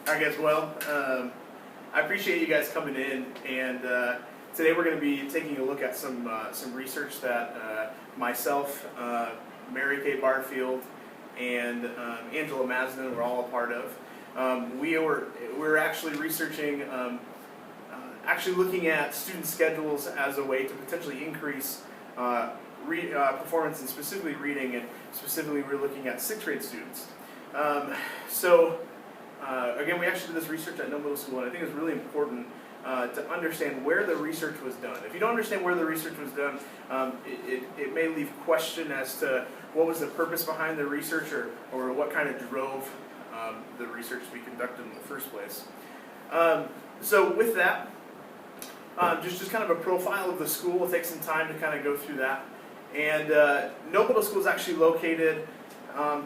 All right, guys. Well, I appreciate you guys coming in, and today we're going to be taking a look at some research that myself, Mary Kay Barfield, and Angela Masden were all a part of. We were actually researching, actually looking at student schedules as a way to potentially increase performance in specifically reading, and specifically we're looking at 6th grade students. Again, we actually did this research at No Middle School, and I think it's really important to understand where the research was done. If you don't understand where the research was done, it may leave question as to what was the purpose behind the research, or what kind of drove the research to be conducted in the first place. So with that, just kind of a profile of the school. We'll take some time to kind of go through that. And No Middle School is actually located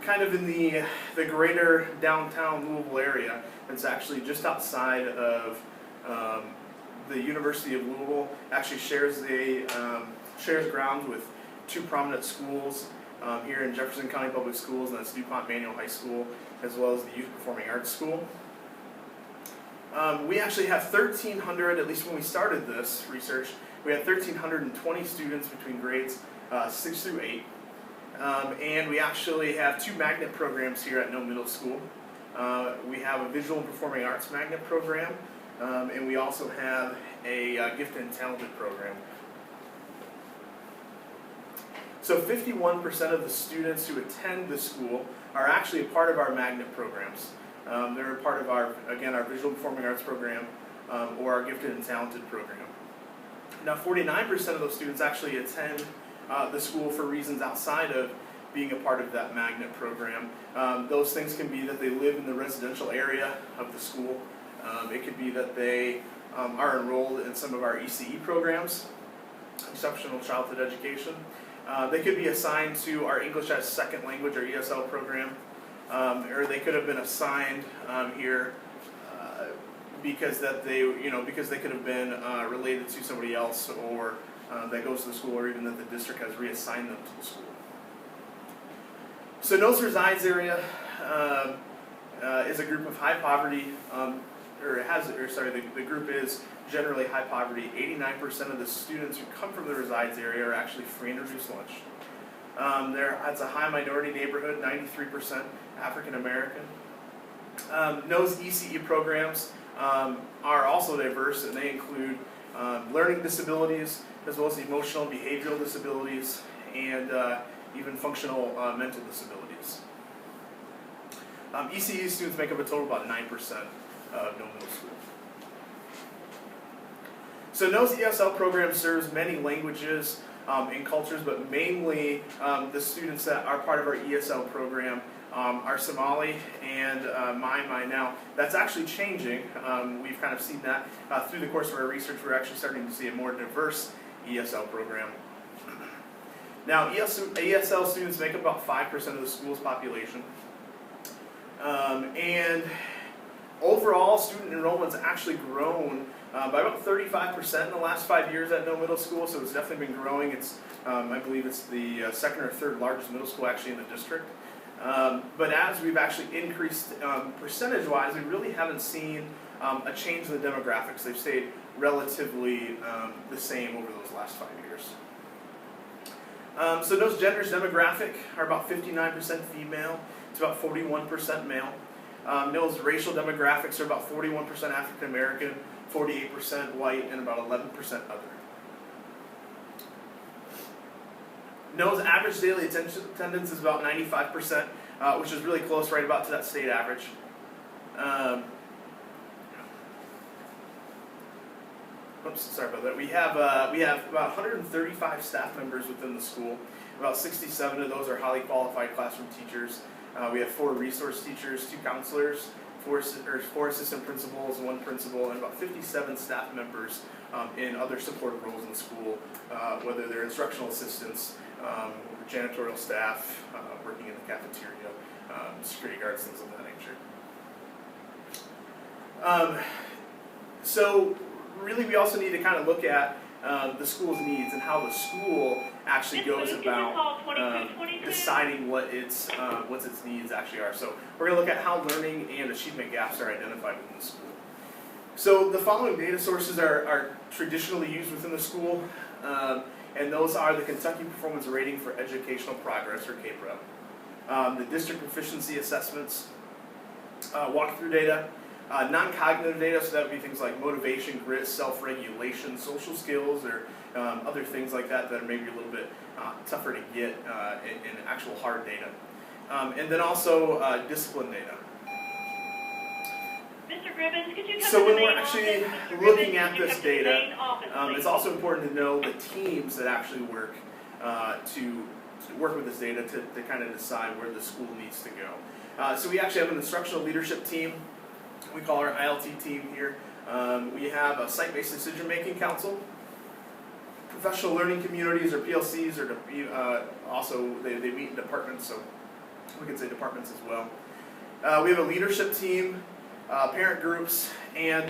kind of in the greater downtown Louisville area. It's actually just outside of the University of Louisville. Actually shares grounds with two prominent schools here in Jefferson County Public Schools, and that's DuPont Manual High School, as well as the Youth Performing Arts School. We actually have 1,300, at least when we started this research, we had 1,320 students between grades 6 through 8. And we actually have 2 magnet programs here at No Middle School. We have a visual and performing arts magnet program, and we also have a gifted and talented program. So 51% of the students who attend the school are actually a part of our magnet programs. They're a part of our visual and performing arts program, or our gifted and talented program. Now 49% of those students actually attend the school for reasons outside of being a part of that magnet program. Those things can be that they live in the residential area of the school. It could be that they are enrolled in some of our ECE programs, Exceptional Childhood Education. They could be assigned to our English as Second Language, or ESL program, or they could have been assigned here because they could have been related to somebody else, or that goes to the school, or even that the district has reassigned them to the school. So No's resides area is a group of high poverty, the group is generally high poverty. 89% of the students who come from the resides area are actually free and reduced lunch. It's a high minority neighborhood, 93% African American. No's ECE programs are also diverse, and they include learning disabilities, as well as emotional and behavioral disabilities, and even functional mental disabilities. ECE students make up a total of about 9% of No Middle School. So No's ESL program serves many languages and cultures, but mainly the students that are part of our ESL program are Somali and Mai. Now, that's actually changing. We've kind of seen that through the course of our research. We're actually starting to see a more diverse ESL program. Now, ESL students make up about 5% of the school's population. And overall, student enrollment's actually grown by about 35% in the last 5 years at No Middle School, so it's definitely been growing. It's, I believe it's the second or third largest middle school actually in the district. But as we've actually increased percentage-wise, we really haven't seen a change in the demographics. They've stayed relatively the same over those last 5 years. So those genders demographic are about 59% female, it's about 41% male. No's racial demographics are about 41% African American, 48% white, and about 11% other. No's average daily attendance is about 95%, which is really close, right about to that state average. Oops, sorry about that. We have about 135 staff members within the school. About 67 of those are highly qualified classroom teachers. We have 4 resource teachers, 2 counselors, 4 assistant principals, 1 principal, and about 57 staff members in other supportive roles in the school, whether they're instructional assistants, janitorial staff, working in the cafeteria, security guards, things of that nature. So really, we also need to kind of look at the school's needs and how the school actually goes about deciding what what's its needs actually are. So we're going to look at how learning and achievement gaps are identified within the school. So the following data sources are traditionally used within the school, and those are the Kentucky Performance Rating for Educational Progress, or KPREP, the district proficiency assessments, walkthrough data, non-cognitive data, so that would be things like motivation, grit, self-regulation, social skills, or other things like that that are maybe a little bit tougher to get in actual hard data. And then also discipline data. Mr. Gribbons, could you come So to when the we're main actually office? looking at this Could you come to the data, main office, it's please? also important to know the teams that actually work to work with this data to kind of decide where the school needs to go. So we actually have an instructional leadership team. We call our ILT team here. We have a site-based decision-making council, professional learning communities, or PLCs, or also they meet in departments, so we can say departments as well. We have a leadership team, parent groups, and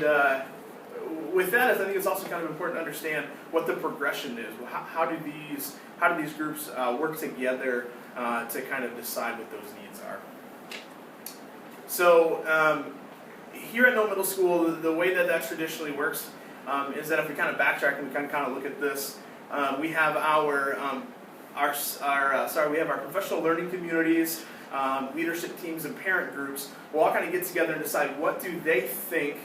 with that, I think it's also kind of important to understand what the progression is. How do these groups work together to kind of decide what those needs are? So here at Noe Middle School, the way that traditionally works is that if we kind of backtrack and we kind of look at this, we have we have our professional learning communities, leadership teams, and parent groups. We'll all kind of get together and decide what do they think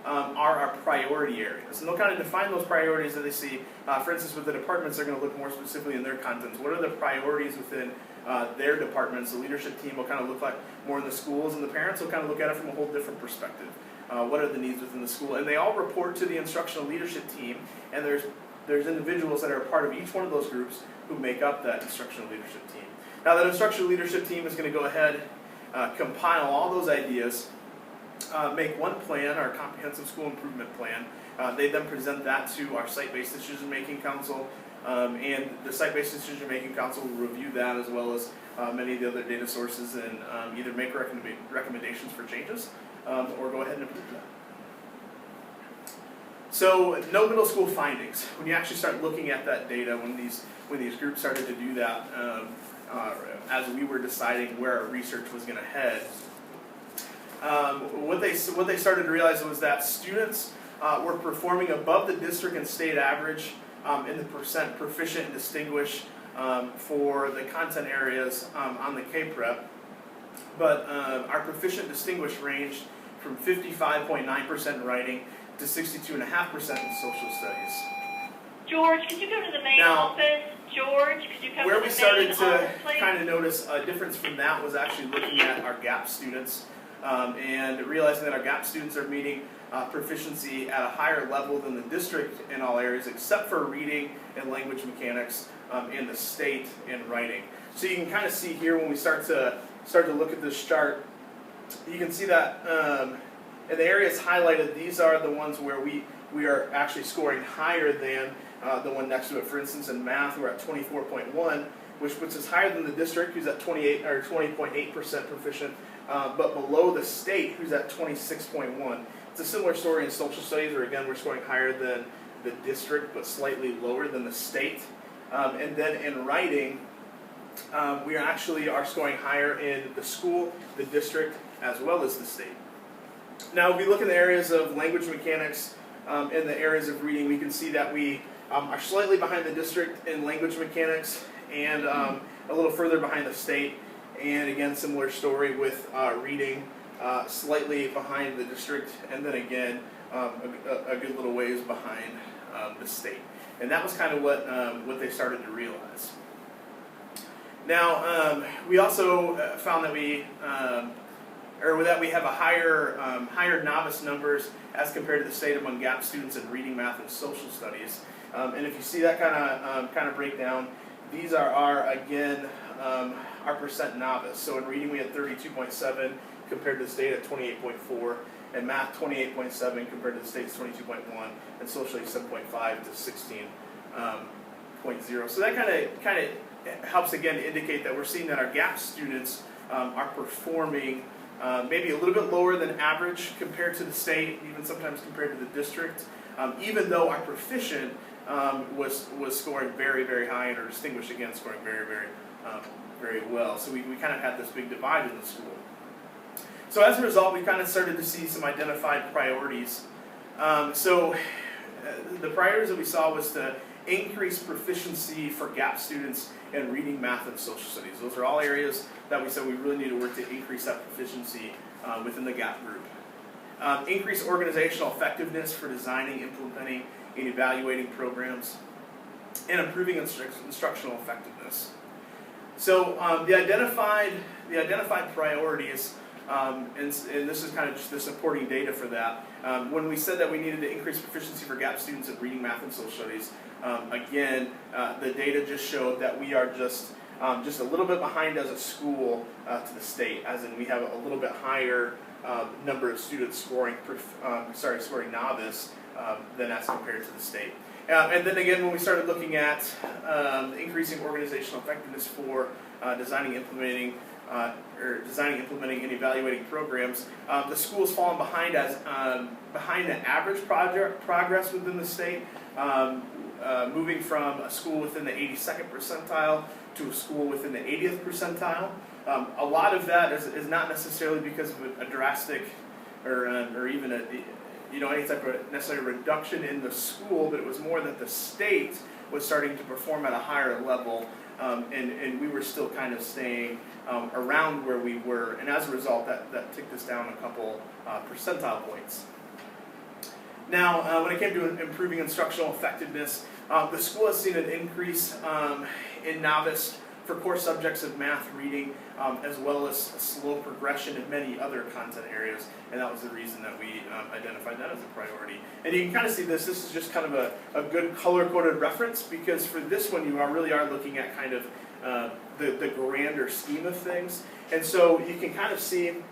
are our priority areas. And they'll kind of define those priorities that they see. For instance, with the departments, they're going to look more specifically in their contents. What are the priorities within their departments? The leadership team will kind of look like more in the schools, and the parents will kind of look at it from a whole different perspective. What are the needs within the school? And they all report to the instructional leadership team, and there's individuals that are a part of each one of those groups who make up that instructional leadership team. Now, that instructional leadership team is going to go ahead, compile all those ideas, make one plan, our comprehensive school improvement plan. They then present that to our site-based decision-making council, and the site-based decision-making council will review that as well as many of the other data sources and either make recommendations for changes or go ahead and approve that. So, Noe Middle School findings. When you actually start looking at that data, when these groups started to do that, as we were deciding where our research was going to head, what they started to realize was that students were performing above the district and state average in the percent proficient and distinguished for the content areas on the KPREP, but our proficient distinguished ranged from 55.9% in writing to 62.5% in social studies. George, could you go to the main office? George, could you come where to we the started main to office, please? kind of notice a difference from that was actually looking at our GAP students and realizing that our GAP students are meeting proficiency at a higher level than the district in all areas except for reading and language mechanics in the state in writing. So you can kind of see here when we start to look at this chart, you can see that in the areas highlighted, these are the ones where we are actually scoring higher than the one next to it. For instance, in math, we're at 24.1, which puts us higher than the district, who's at 20.8% proficient, but below the state, who's at 26.1. It's a similar story in social studies, where again we're scoring higher than the district, but slightly lower than the state. And then in writing, we actually are scoring higher in the school, the district, as well as the state. Now, if we look in the areas of language mechanics and the areas of reading, we can see that we are slightly behind the district in language mechanics and a little further behind the state. And again, similar story with reading, slightly behind the district, and then again, a good little ways behind the state. And that was kind of what they started to realize. Now, we also found that we have a higher novice numbers as compared to the state among GAP students in reading, math, and social studies. And if you see that kind of breakdown, these are our percent novice. So in reading we had 32.7 compared to the state at 28.4, and math 28.7 compared to the state's 22.1, and socially 7.5 to 16.0. So that kind of helps again to indicate that we're seeing that our GAP students are performing maybe a little bit lower than average compared to the state, even sometimes compared to the district, even though our proficient was scoring very, very high, and our distinguished, again, scoring very, very well. So we kind of had this big divide in the school. So as a result, we kind of started to see some identified priorities. The priorities that we saw was to increase proficiency for GAP students in reading, math, and social studies. Those are all areas that we said we really need to work to increase that proficiency within the GAP group. Increase organizational effectiveness for designing, implementing, and evaluating programs, and improving instructional effectiveness. So the identified priorities, and this is kind of just the supporting data for that. When we said that we needed to increase proficiency for GAP students in reading, math, and social studies, again, the data just showed that we are just a little bit behind as a school to the state, as in we have a little bit higher number of students scoring novice than as compared to the state. And then again, when we started looking at increasing organizational effectiveness for designing, implementing, and evaluating programs, the school's fallen behind the average progress within the state, moving from a school within the 82nd percentile to a school within the 80th percentile. A lot of that is not necessarily because of a drastic or even any type of necessary reduction in the school, but it was more that the state was starting to perform at a higher level, and we were still kind of staying around where we were, and as a result, that ticked us down a couple percentile points. Now, when it came to improving instructional effectiveness, the school has seen an increase in novice for core subjects of math, reading, as well as a slow progression in many other content areas, and that was the reason that we identified that as a priority. And you can kind of see this is just kind of a good color-coded reference, because for this one you really are looking at kind of the grander scheme of things. And so you can kind of see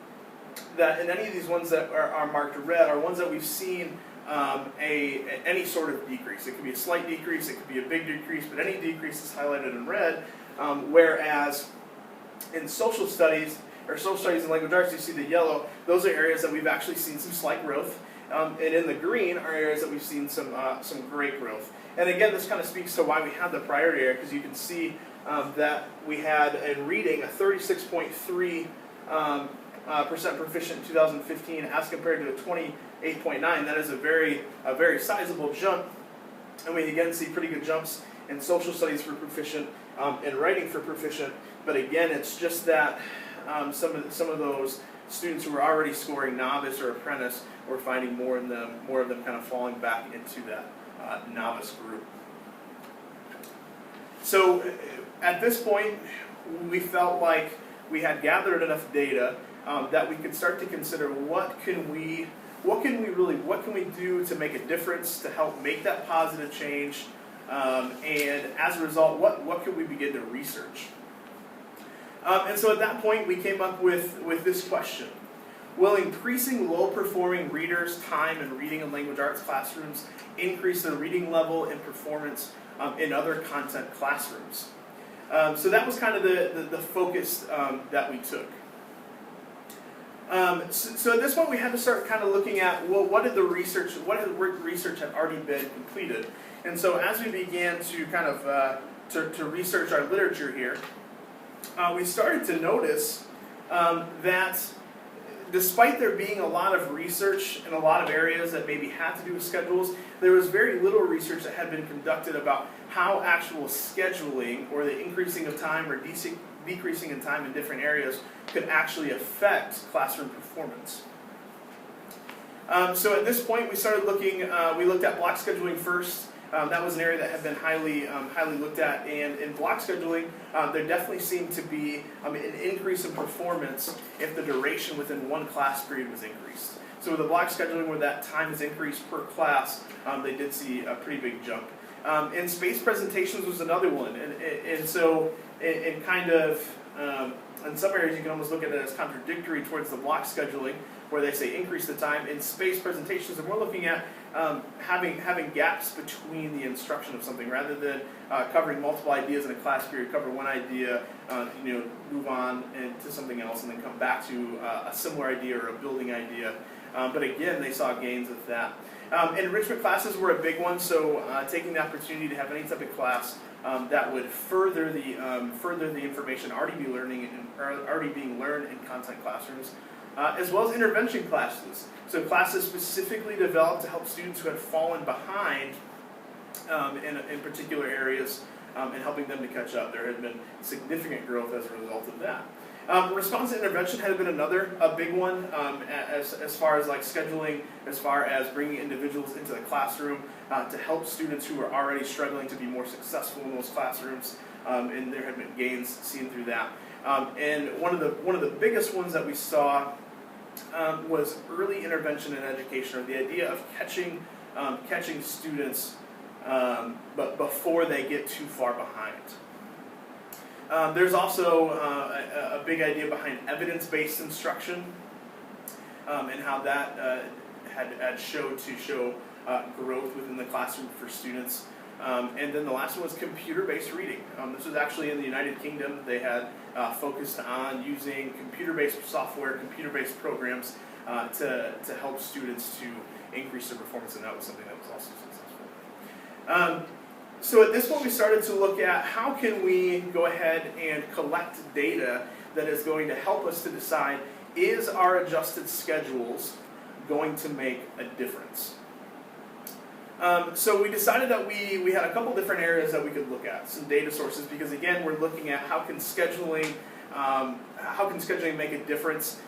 that in any of these ones that are marked red are ones that we've seen any sort of decrease. It could be a slight decrease, it could be a big decrease, but any decrease is highlighted in red. Whereas in social studies and language arts, you see the yellow. Those are areas that we've actually seen some slight growth, and in the green are areas that we've seen some great growth. And again, this kind of speaks to why we have the priority area, because you can see that we had in reading a 36.3% proficient in 2015 as compared to a 28.9. That is a very sizable jump, and we again see pretty good jumps in social studies for proficient, and writing for proficient. But again, it's just that some of those students who are already scoring novice or apprentice, we're finding more of them kind of falling back into that novice group. So at this point, we felt like we had gathered enough data that we could start to consider what can we do to make a difference to help make that positive change. And as a result, what could we begin to research? And so at that point, we came up with this question. Will increasing low-performing readers' time in reading and language arts classrooms increase their reading level and performance in other content classrooms? So that was kind of the focus that we took. So at this point, we had to start kind of looking at, well, what research had already been completed. And so as we began to kind of to research our literature here, we started to notice that despite there being a lot of research in a lot of areas that maybe had to do with schedules, there was very little research that had been conducted about how actual scheduling, or the increasing of time or decreasing in time in different areas, could actually affect classroom performance. So at this point, we started looking. We looked at block scheduling first. That was an area that had been highly looked at, and in block scheduling, there definitely seemed to be an increase in performance if the duration within one class period was increased. So with the block scheduling, where that time is increased per class, they did see a pretty big jump. And space presentations was another one, and so in kind of in some areas you can almost look at it as contradictory towards the block scheduling, where they say increase the time. In space presentations, and we're looking at having gaps between the instruction of something, rather than covering multiple ideas in a class period. Cover one idea, move on into something else, and then come back to a similar idea or a building idea. But again, they saw gains with that. Enrichment classes were a big one, so taking the opportunity to have any type of class that would further the information already being learned in content classrooms, as well as intervention classes. So classes specifically developed to help students who had fallen behind in particular areas and helping them to catch up. There had been significant growth as a result of that. Response to intervention had been another big one as far as like scheduling, as far as bringing individuals into the classroom to help students who are already struggling to be more successful in those classrooms, and there had been gains seen through that. And one of the biggest ones that we saw was early intervention in education, or the idea of catching students but before they get too far behind. There's also a big idea behind evidence-based instruction and how that had showed to show growth within the classroom for students. And then the last one was computer-based reading. This was actually in the United Kingdom. They had focused on using computer-based software, computer-based programs to help students to increase their performance, and that was something that was also successful. So at this point we started to look at how can we go ahead and collect data that is going to help us to decide, is our adjusted schedules going to make a difference? So we decided that we had a couple different areas that we could look at, some data sources, because again we're looking at how can scheduling make a difference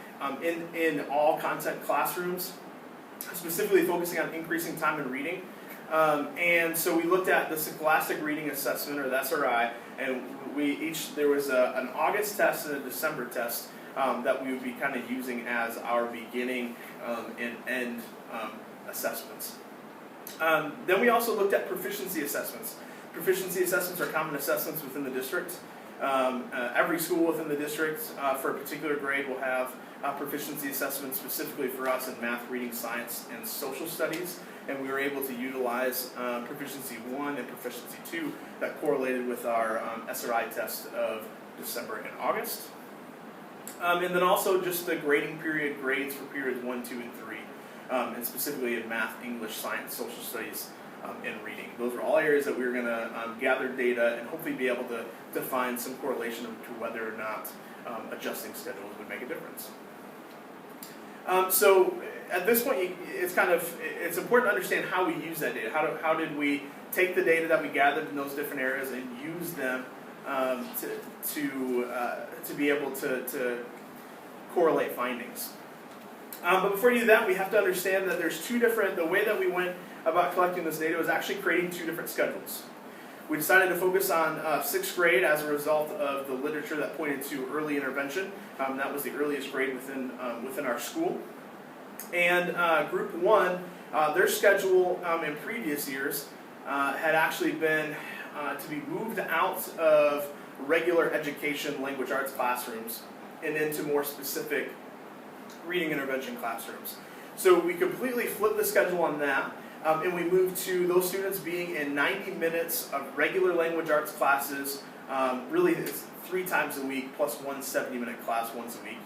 in all content classrooms, specifically focusing on increasing time in reading. And so we looked at the Scholastic Reading Assessment, or the SRI, and there was an August test and a December test that we would be kind of using as our beginning and end assessments. Then we also looked at proficiency assessments. Proficiency assessments are common assessments within the district. Every school within the district for a particular grade will have proficiency assessments specifically for us in math, reading, science, and social studies. And we were able to utilize Proficiency 1 and Proficiency 2 that correlated with our SRI test of December and August. And then also just the grading period grades for periods 1, 2, and 3, and specifically in math, English, science, social studies, and reading. Those are all areas that we were going to gather data and hopefully be able to find some correlation to whether or not adjusting schedules would make a difference. So at this point, it's important to understand how we use that data. How did we take the data that we gathered in those different areas and use them to be able to correlate findings. But before you do that, we have to understand that the way that we went about collecting this data was actually creating two different schedules. We decided to focus on 6th grade as a result of the literature that pointed to early intervention. That was the earliest grade within our school. And Group 1, their schedule in previous years had actually been to be moved out of regular education language arts classrooms and into more specific reading intervention classrooms. So we completely flipped the schedule on that, and we moved to those students being in 90 minutes of regular language arts classes. Really, it's 3 times a week plus one 70-minute class once a week.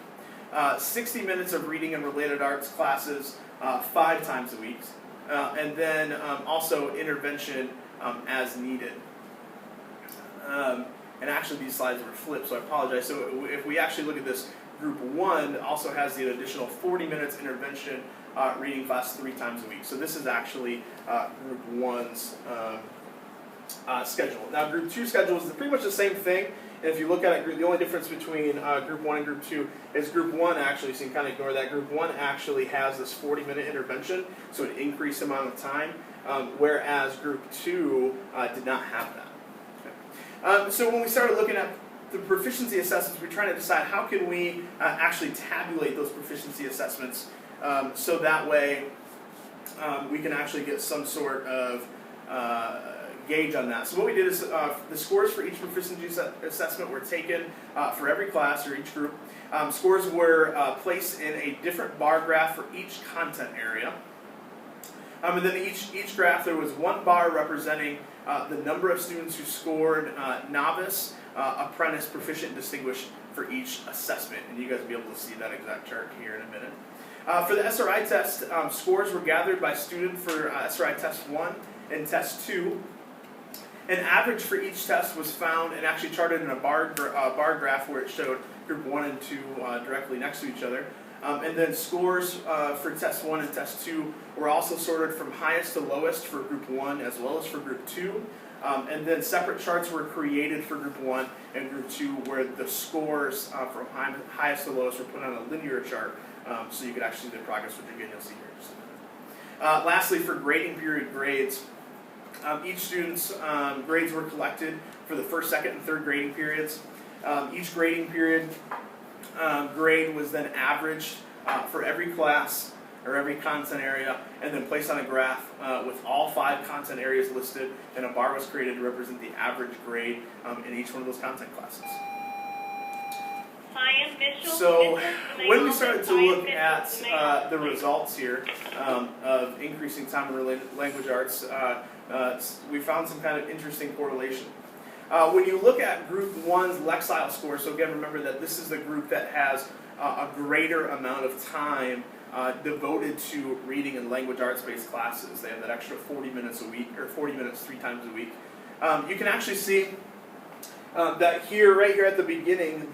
60 minutes of reading and related arts classes 5 times a week, and then also intervention as needed. And actually these slides were flipped, so I apologize. So if we actually look at this, Group 1 also has the additional 40 minutes intervention reading class 3 times a week. So this is actually Group 1's schedule. Now Group 2 schedule is pretty much the same thing. And if you look at it, the only difference between Group 1 and Group 2 is Group 1 actually, so you can kind of ignore that, Group 1 actually has this 40-minute intervention, so an increased amount of time, whereas Group 2 did not have that. Okay. So when we started looking at the proficiency assessments, we're trying to decide how can we actually tabulate those proficiency assessments so that way we can actually get some sort of gauge on that. So what we did is the scores for each proficiency assessment were taken for every class or each group. Scores were placed in a different bar graph for each content area. And then each graph there was one bar representing the number of students who scored novice, apprentice, proficient, and distinguished for each assessment. And you guys will be able to see that exact chart here in a minute. For the SRI test, scores were gathered by student for SRI Test 1 and Test 2. An average for each test was found and actually charted in a bar graph where it showed Group 1 and 2 directly next to each other. And then scores for Test 1 and Test 2 were also sorted from highest to lowest for Group 1 as well as for Group 2. And then separate charts were created for Group 1 and Group 2 where the scores from highest to lowest were put on a linear chart so you could actually see the progress, which again you'll see here in just a minute. Lastly, for grading period grades, each student's grades were collected for the first, second, and third grading periods. Each grading period grade was then averaged for every class or every content area and then placed on a graph with all 5 content areas listed, and a bar was created to represent the average grade in each one of those content classes. So when we started to look at the results here of increasing time in language arts, we found some kind of interesting correlation. When you look at Group 1's Lexile score, so again remember that this is the group that has a greater amount of time devoted to reading and language arts-based classes. They have that extra 40 minutes a week, or 40 minutes 3 times a week. You can actually see that here, right here at the beginning,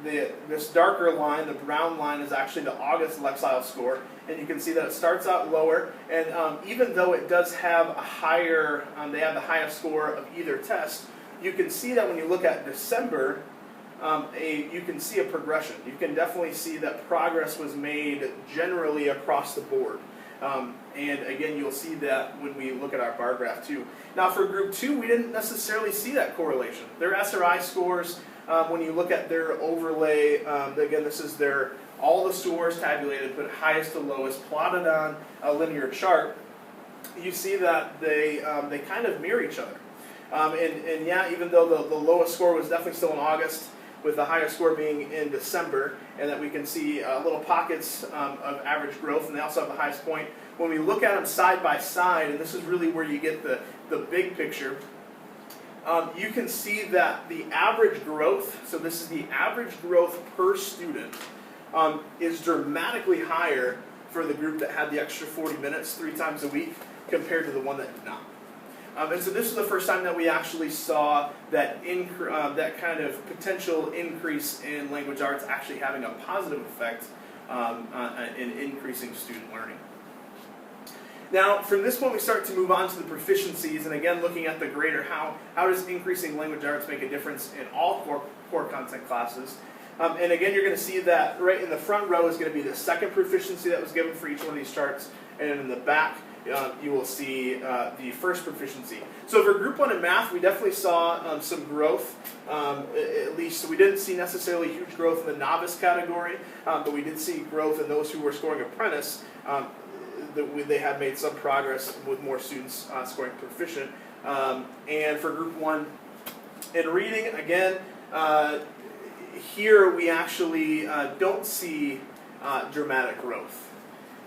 this darker line, the brown line, is actually the August Lexile score, and you can see that it starts out lower, and even though it does have a higher, they have the highest score of either test, you can see that when you look at December, you can see a progression. You can definitely see that progress was made generally across the board. And again, you'll see that when we look at our bar graph too. Now for Group 2, we didn't necessarily see that correlation. Their SRI scores, when you look at their overlay, again, this is all the scores tabulated, put highest to lowest, plotted on a linear chart. You see that they kind of mirror each other. And yeah, even though the lowest score was definitely still in August, with the highest score being in December, and that we can see little pockets of average growth, and they also have the highest point. When we look at them side by side, and this is really where you get the big picture, you can see that the average growth, so this is the average growth per student, is dramatically higher for the group that had the extra 40 minutes 3 times a week compared to the one that did not. And so this is the first time that we actually saw that kind of potential increase in language arts actually having a positive effect in increasing student learning. Now, from this point, we start to move on to the proficiencies, and again, looking at the greater how does increasing language arts make a difference in all core content classes. And again, you're going to see that right in the front row is going to be the second proficiency that was given for each one of these charts, and in the back, you will see the first proficiency. So for Group 1 in math, we definitely saw some growth, at least. So we didn't see necessarily huge growth in the novice category, but we did see growth in those who were scoring apprentice. They had made some progress with more students scoring proficient. And for Group 1 in reading, again, here we actually don't see dramatic growth.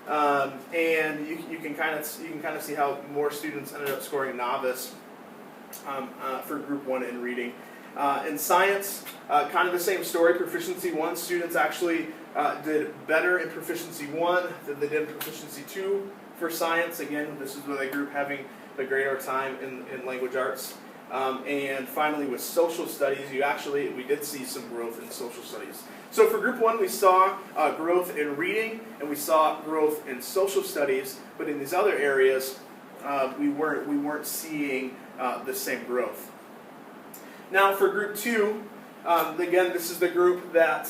And you can kind of see how more students ended up scoring novice for Group 1 in reading. In science, kind of the same story. Proficiency 1 students actually did better in Proficiency 1 than they did in Proficiency 2 for science. Again, this is with a group having the greater time in language arts. And finally, with social studies, we did see some growth in social studies. So for Group 1, we saw growth in reading, and we saw growth in social studies, but in these other areas, we weren't seeing the same growth. Now for Group 2, again, this is the group that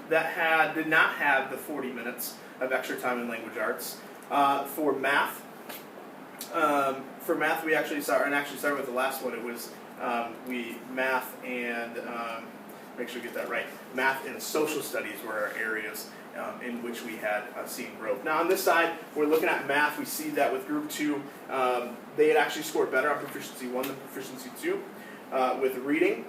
did not have the 40 minutes of extra time in language arts. For math, we actually started with the last one. It was math and make sure we get that right. Math and social studies were our areas in which we had seen growth. Now on this side, we're looking at math. We see that with Group 2, they had actually scored better on Proficiency 1 than Proficiency 2. With reading,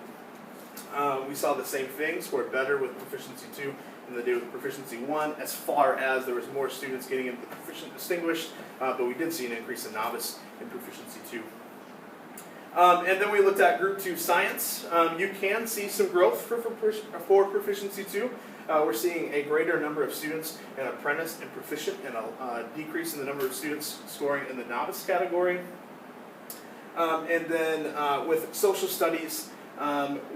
we saw the same thing, scored better with Proficiency 2 than they did with Proficiency 1, as far as there was more students getting into the Proficient Distinguished, but we did see an increase in novice in Proficiency 2. And then we looked at Group 2 Science. You can see some growth for Proficiency 2. we're seeing a greater number of students in apprentice and proficient, and a decrease in the number of students scoring in the novice category. And then with social studies,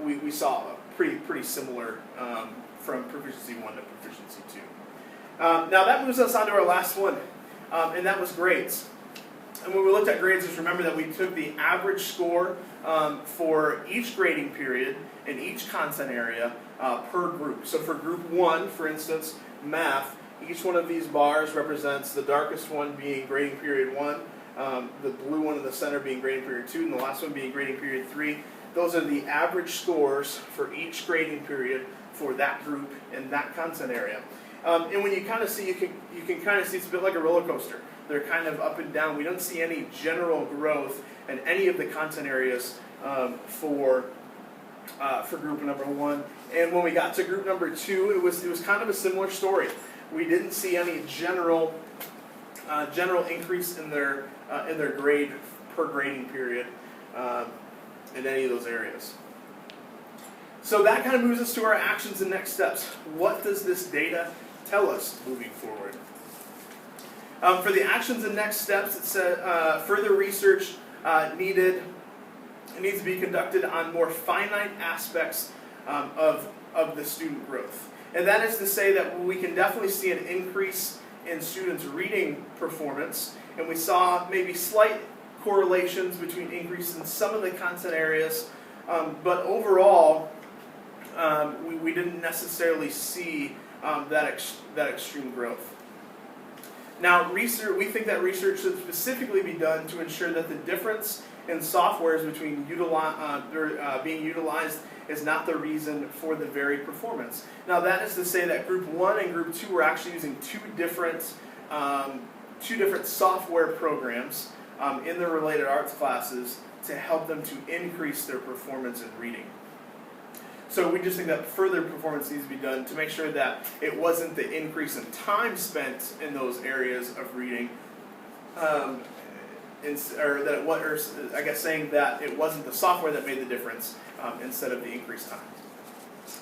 we saw pretty similar from proficiency 1 to proficiency 2. Now that moves us on to our last one, and that was grades. And when we looked at grades, just remember that we took the average score for each grading period in each content area per group. So for group 1, for instance, math, each one of these bars represents the darkest one being grading period 1, the blue one in the center being grading period 2, and the last one being grading period 3. Those are the average scores for each grading period for that group in that content area. And when you kind of see, you can kind of see it's a bit like a roller coaster. They're kind of up and down. We don't see any general growth in any of the content areas for group number 1. And when we got to group number 2, it was kind of a similar story. We didn't see any general increase in their grade per grading period in any of those areas. So that kind of moves us to our actions and next steps. What does this data tell us moving forward? For the actions and next steps, it said further research needed. It needs to be conducted on more finite aspects of the student growth. And that is to say that we can definitely see an increase in students' reading performance, and we saw maybe slight correlations between increase in some of the content areas, but overall, we didn't necessarily see that extreme growth. Now, we think that research should specifically be done to ensure that the difference in softwares between being utilized is not the reason for the varied performance. Now, that is to say that Group 1 and Group 2 were actually using two different software programs in their related arts classes to help them to increase their performance in reading. So we just think that further performance needs to be done to make sure that it wasn't the increase in time spent in those areas of reading, saying that it wasn't the software that made the difference instead of the increased time.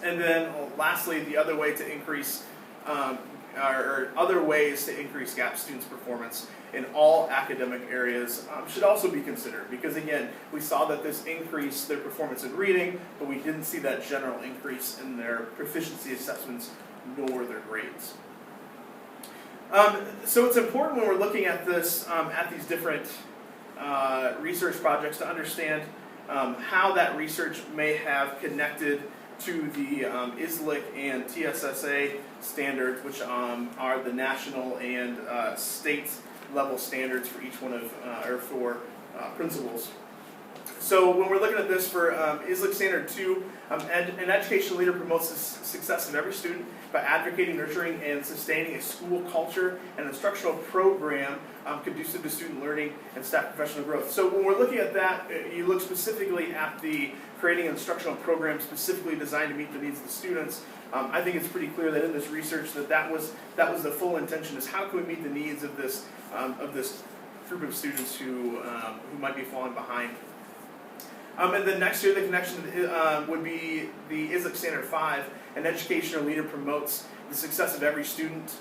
And then lastly, the other way to increase, or other ways to increase GAP students' performance in all academic areas should also be considered, because again, we saw that this increased their performance in reading, but we didn't see that general increase in their proficiency assessments nor their grades. So it's important when we're looking at this, at these different research projects, to understand how that research may have connected to the ISLIC and TSSA standards, which are the national and state level standards for each one of, for principals. So when we're looking at this for ISLIC Standard 2, an educational leader promotes the success of every student by advocating, nurturing, and sustaining a school culture and instructional program conducive to student learning and staff professional growth. So when we're looking at that, you look specifically at the creating an instructional program specifically designed to meet the needs of the students. I think it's pretty clear that in this research that was the full intention, is how can we meet the needs of this group of students who might be falling behind. And then next year, the connection would be the ISLIC Standard 5. An educational leader promotes the success of every student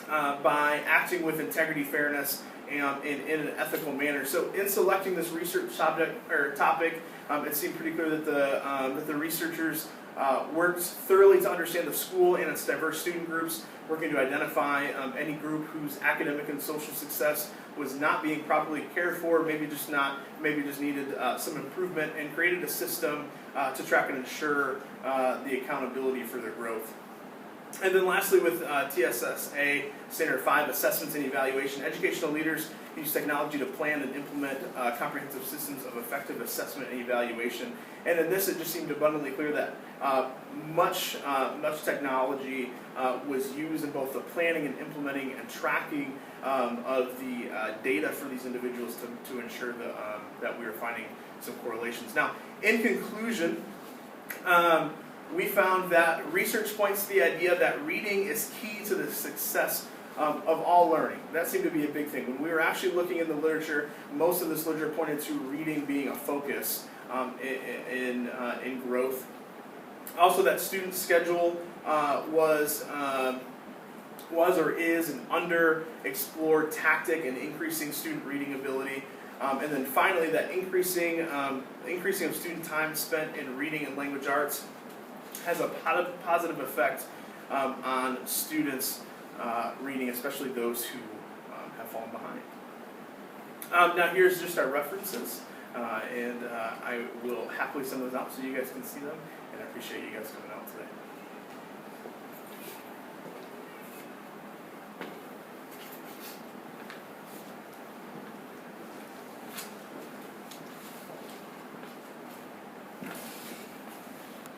by acting with integrity, fairness, and in an ethical manner. So in selecting this research topic, it seemed pretty clear that the researchers worked thoroughly to understand the school and its diverse student groups, working to identify any group whose academic and social success was not being properly cared for, maybe just needed some improvement, and created a system to track and ensure the accountability for their growth. And then lastly, with TSSA Standard 5, assessments and evaluation, educational leaders use technology to plan and implement comprehensive systems of effective assessment and evaluation. And in this, it just seemed abundantly clear that much technology was used in both the planning and implementing and tracking of the data for these individuals to ensure that we were finding some correlations. Now, in conclusion, we found that research points to the idea that reading is key to the success of all learning. That seemed to be a big thing. When we were actually looking in the literature, most of this literature pointed to reading being a focus in growth. Also, that students schedule was or is an underexplored tactic in increasing student reading ability. And then finally, that increasing of student time spent in reading and language arts has a positive effect on students' reading, especially those who have fallen behind. Now here's just our references, and I will happily send those out so you guys can see them, and I appreciate you guys coming out today.